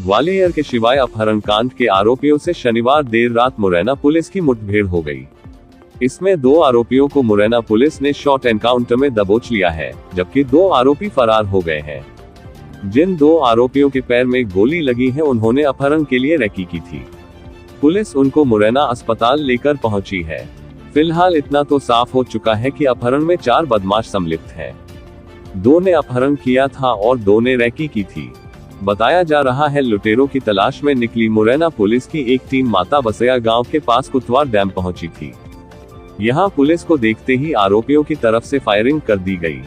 ग्वालियर के शिवाय अपहरण कांड के आरोपियों से शनिवार देर रात मुरैना पुलिस की मुठभेड़ हो गई। इसमें 2 आरोपियों को मुरैना पुलिस ने शॉर्ट एनकाउंटर में दबोच लिया है, जबकि 2 आरोपी फरार हो गए हैं। जिन 2 आरोपियों के पैर में गोली लगी है, उन्होंने अपहरण के लिए रेकी की थी। पुलिस उनको मुरैना अस्पताल लेकर पहुंची है। फिलहाल इतना तो साफ हो चुका है कि अपहरण में 4 बदमाश सम्मिलित हैं। 2 ने अपहरण किया था और 2 ने रेकी की थी। बताया जा रहा है लुटेरों की तलाश में निकली मुरैना पुलिस की एक टीम माता बसैया गांव के पास कुतवार डैम पहुंची थी। यहां पुलिस को देखते ही आरोपियों की तरफ से फायरिंग कर दी गई।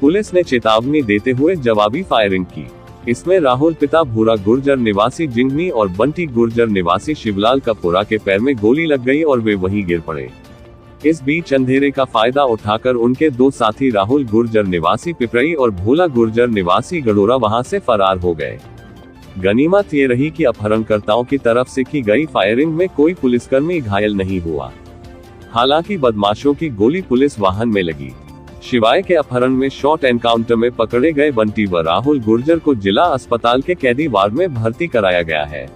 पुलिस ने चेतावनी देते हुए जवाबी फायरिंग की। इसमें राहुल पिता भूरा गुर्जर निवासी जिंगनी और बंटी गुर्जर निवासी शिवलाल कपूरा के पैर में गोली लग गई और वे वहीं गिर पड़े। इस बीच अंधेरे का फायदा उठाकर उनके 2 साथी राहुल गुर्जर निवासी पिपरई और भोला गुर्जर निवासी गडोरा वहां से फरार हो गए। गनीमत ये रही कि अपहरणकर्ताओं की तरफ से की गई फायरिंग में कोई पुलिसकर्मी घायल नहीं हुआ। हालांकि बदमाशों की गोली पुलिस वाहन में लगी। शिवाय के अपहरण में शॉर्ट एनकाउंटर में पकड़े गए बंटी व राहुल गुर्जर को जिला अस्पताल के कैदी वार्ड में भर्ती कराया गया है।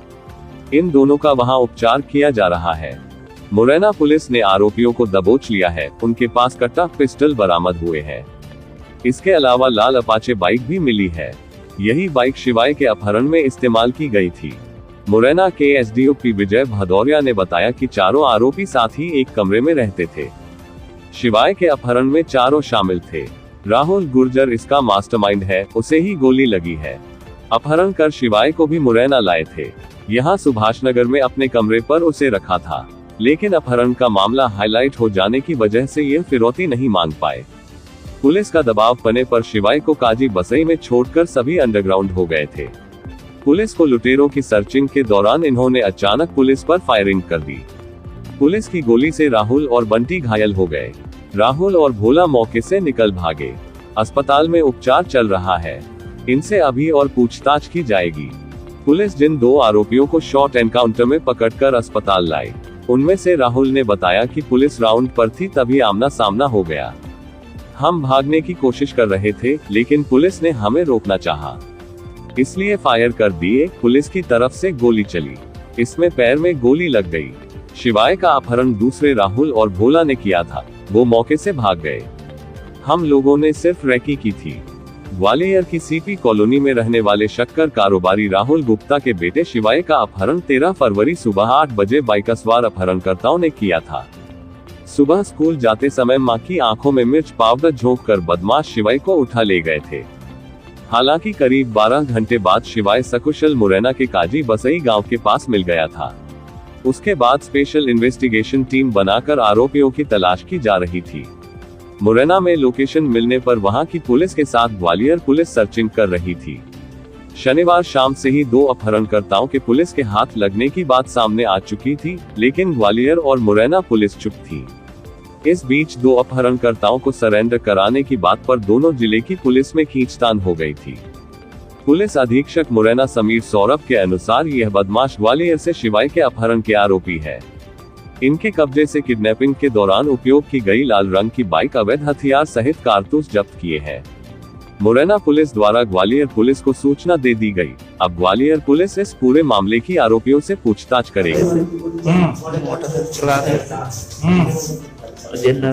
इन दोनों का वहां उपचार किया जा रहा है। मुरैना पुलिस ने आरोपियों को दबोच लिया है। उनके पास कट्टा पिस्टल बरामद हुए हैं। इसके अलावा लाल अपाचे बाइक भी मिली है। यही बाइक शिवाय के अपहरण में इस्तेमाल की गई थी। मुरैना के एसडीओपी विजय भदौरिया ने बताया कि चारों आरोपी साथ ही एक कमरे में रहते थे। शिवाय के अपहरण में चारों शामिल थे। राहुल गुर्जर इसका मास्टरमाइंड है, उसे ही गोली लगी है। अपहरण कर शिवाय को भी मुरैना लाए थे। यहाँ सुभाषनगर में अपने कमरे पर उसे रखा था, लेकिन अपहरण का मामला हाईलाइट हो जाने की वजह से यह फिरौती नहीं मांग पाए। पुलिस का दबाव पड़ने पर शिवाय को काजी बसई में छोड़कर सभी अंडरग्राउंड हो गए थे। पुलिस को लुटेरों की सर्चिंग के दौरान इन्होंने अचानक पुलिस पर फायरिंग कर दी। पुलिस की गोली से राहुल और बंटी घायल हो गए। राहुल और भोला मौके से निकल भागे। अस्पताल में उपचार चल रहा है। इनसे अभी और पूछताछ की जाएगी। पुलिस जिन 2 आरोपियों को शॉर्ट एनकाउंटर में पकड़कर अस्पताल लाई, उनमें से राहुल ने बताया कि पुलिस राउंड पर थी, तभी आमना सामना हो गया। हम भागने की कोशिश कर रहे थे, लेकिन पुलिस ने हमें रोकना चाहा, इसलिए फायर कर दिए। पुलिस की तरफ से गोली चली, इसमें पैर में गोली लग गई। शिवाय का अपहरण दूसरे राहुल और भोला ने किया था, वो मौके से भाग गए। हम लोगों ने सिर्फ रेकी की थी। ग्वालियर की सीपी कॉलोनी में रहने वाले शक्कर कारोबारी राहुल गुप्ता के बेटे शिवाय का अपहरण 13 फरवरी सुबह 8 बजे बाइक सवार अपहरणकर्ताओं ने किया था। सुबह स्कूल जाते समय मां की आंखों में मिर्च पाउडर झोंककर बदमाश शिवाय को उठा ले गए थे। हालांकि करीब 12 घंटे बाद शिवाय सकुशल मुरैना के काजी बसई गांव के पास मिल गया था। उसके बाद स्पेशल इन्वेस्टिगेशन टीम बनाकर आरोपियों की तलाश की जा रही थी। मुरैना में लोकेशन मिलने पर वहां की पुलिस के साथ ग्वालियर पुलिस सर्चिंग कर रही थी। शनिवार शाम से ही 2 अपहरणकर्ताओं के पुलिस के हाथ लगने की बात सामने आ चुकी थी, लेकिन ग्वालियर और मुरैना पुलिस चुप थी। इस बीच 2 अपहरणकर्ताओं को सरेंडर कराने की बात पर दोनों जिले की पुलिस में खींचतान हो गई थी। पुलिस अधीक्षक मुरैना समीर सौरभ के अनुसार यह बदमाश ग्वालियर से शिवाय के अपहरण के आरोपी है। इनके कब्जे से किडनैपिंग के दौरान उपयोग की गई लाल रंग की बाइक, अवैध हथियार सहित कारतूस जब्त किए हैं। मुरैना पुलिस द्वारा ग्वालियर पुलिस को सूचना दे दी गई। अब ग्वालियर पुलिस इस पूरे मामले की आरोपियों से पूछताछ करेगी।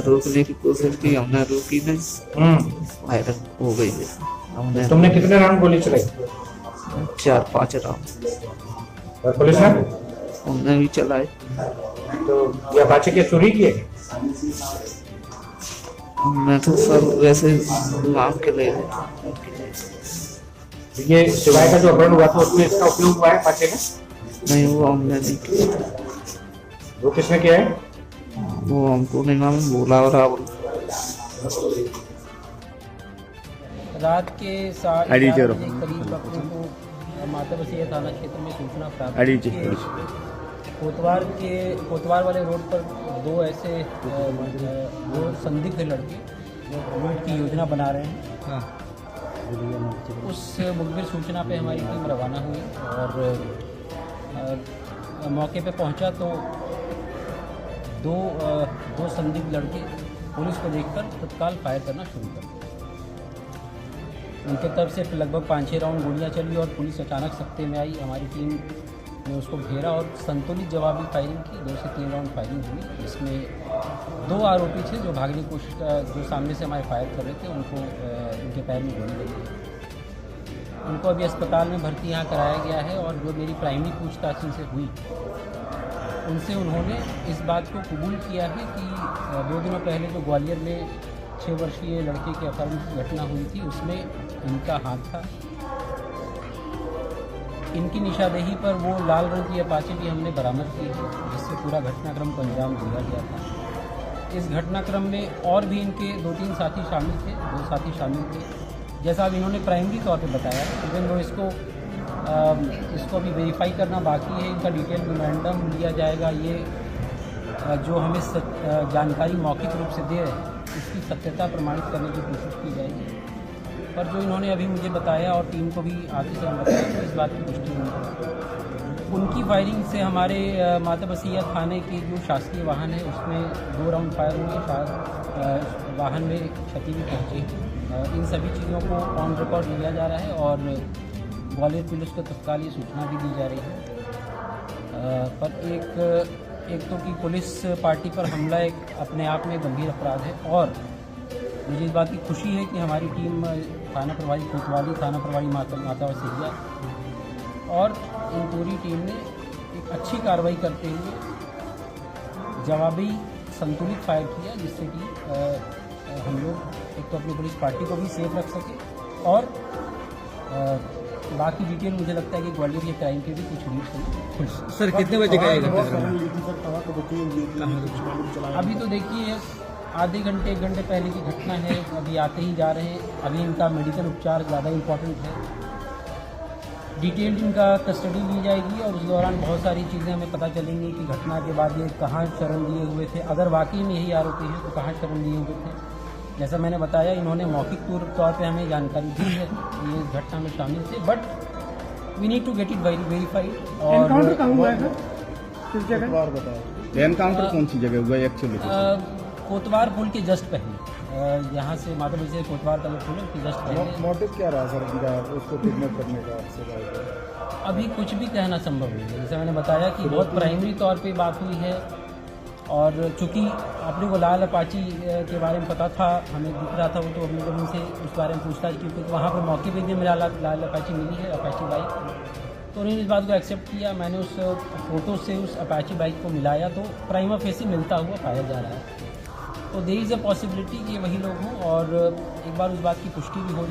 रोकने की कोशिश की, हमने रोकी नहीं, फायरिंग हो गई है। तुमने कितने राउंड गोली चलाई? 4-5 राउंड। और पुलिस ने? हमने भी चलाए। तो ये अपाचे के चोरी किए? मैं तो सर वैसे मांग के ले ये शिवाय का जो अपहरण हुआ था उसमें इसका उपयोग हुआ है अपाचे का? नहीं, वो हमने नहीं किया। वो किसने किया है? वो हमको नहीं मालूम, भोला और राहुल। रात के 11:30 बजे करीब अपने को माता बसैया थाना क्षेत्र में सूचना प्राप्त हुई कि कोतवार वाले रोड पर 2 ऐसे संदिग्ध लड़के लूट की योजना बना रहे हैं। उस मुखबिर सूचना पे हमारी टीम रवाना हुई और मौके पे पहुंचा तो दो संदिग्ध लड़के पुलिस को देखकर तत्काल फायर करना शुरू कर दिया। उनके तरफ से लगभग 5-6 राउंड गोलियां चली और पुलिस अचानक सख्ते में आई। हमारी टीम ने उसको घेरा और संतुलित जवाबी फायरिंग की। 2 से 3 राउंड फायरिंग हुई। इसमें 2 आरोपी थे जो भागने की कोशिश जो सामने से हमारे फायर कर रहे थे, उनको उनके पैर में गोली लगी। उनको अभी अस्पताल में भर्ती यहाँ कराया गया है और जो मेरी प्राइमरी पूछताछ इनसे हुई, उनसे उन्होंने इस बात को कबूल किया है कि 2 दिनों पहले जो ग्वालियर में 6 वर्षीय लड़के के अपहरण की घटना हुई थी, उसमें इनका हाथ था। इनकी निशानदेही पर वो लाल रंग की अपाचे भी हमने बरामद की है, जिससे पूरा घटनाक्रम को अंजाम दिया गया था। इस घटनाक्रम में और भी इनके 2-3 साथी शामिल थे, 2 साथी शामिल थे। जैसा अब इन्होंने प्राइमरी तौर पे बताया, इवन वो इसको अभी वेरीफाई करना बाकी है। इनका डिटेल मेमोरेंडम लिया जाएगा। ये जो हमें जानकारी मौखिक रूप से दे रहे हैं, इसकी सत्यता प्रमाणित करने की कोशिश की जाएगी। पर जो इन्होंने अभी मुझे बताया और टीम को भी आगे से बताया, तो इस बात की पुष्टि हुई। उनकी फायरिंग से हमारे माता बसिया थाने के जो शासकीय वाहन है, उसमें 2 राउंड फायर हुए। वाहन में क्षति भी पहुँची। इन सभी चीज़ों को ऑन रिकॉर्ड लिया जा रहा है और ग्वालियर पुलिस को तत्काल ये सूचना भी दी जा रही है। पर एक तो कि पुलिस पार्टी पर हमला एक अपने आप में गंभीर अपराध है और मुझे इस बात की खुशी है कि हमारी टीम थाना प्रभारी कोतवाली, थाना प्रभारी माता बसिया और इन पूरी टीम ने एक अच्छी कार्रवाई करते हुए जवाबी संतुलित फायर किया, जिससे कि हम लोग एक तो अपनी पुलिस पार्टी को भी सेफ रख सके और बाकी डिटेल मुझे लगता है कि ग्वालियर के क्राइम के भी कुछ लीड्स। सर कितने बजे का आएगा? अभी तो देखिए आधे घंटे 1 घंटे पहले की घटना है, अभी आते ही जा रहे हैं। अभी इनका मेडिकल उपचार ज़्यादा इम्पोर्टेंट है। डिटेल्ड इनका कस्टडी ली जाएगी और उस दौरान बहुत सारी चीज़ें हमें पता चलेंगी कि घटना के बाद ये कहाँ शरण लिए हुए थे। अगर वाकई में यही आरोपी हैं तो कहाँ शरण लिए हुए थे। जैसा मैंने बताया, इन्होंने मौखिक तौर पे हमें जानकारी दी है कि ये इस घटना में शामिल थे, but we need to get it verified. और एनकाउंटर कहाँ हुआ है? किस जगह बताया एनकाउंटर कौन सी जगह हुआ है एक्चुअली? कोतवार पुल के जस्ट पहले, यहाँ से माता बसिया कोतवार का जो पुल है उसके जस्ट पहले। मोटिव क्या रहा सर उनका उसको किडनैप करने का? अभी कुछ भी कहना संभव नहीं है। जैसे मैंने बताया कि बहुत प्राइमरी तौर पे बात हुई है और चूँकि अपने को लाल अपाची के बारे में पता था, हमें दिख रहा था वो, तो हमने जब उनसे उस बारे में पूछताछ की तो वहाँ पर मौके पर भी मिला लाल अपाची मिली है, अपाची बाइक। तो उन्होंने इस बात को एक्सेप्ट किया। मैंने उस फोटो से उस अपाची बाइक को मिलाया तो प्राइमा फेसी मिलता हुआ पाया जा रहा है। तो देयर इज़ अ पॉसिबिलिटी कि ये वही लोग हों और एक बार उस बात की पुष्टि भी हो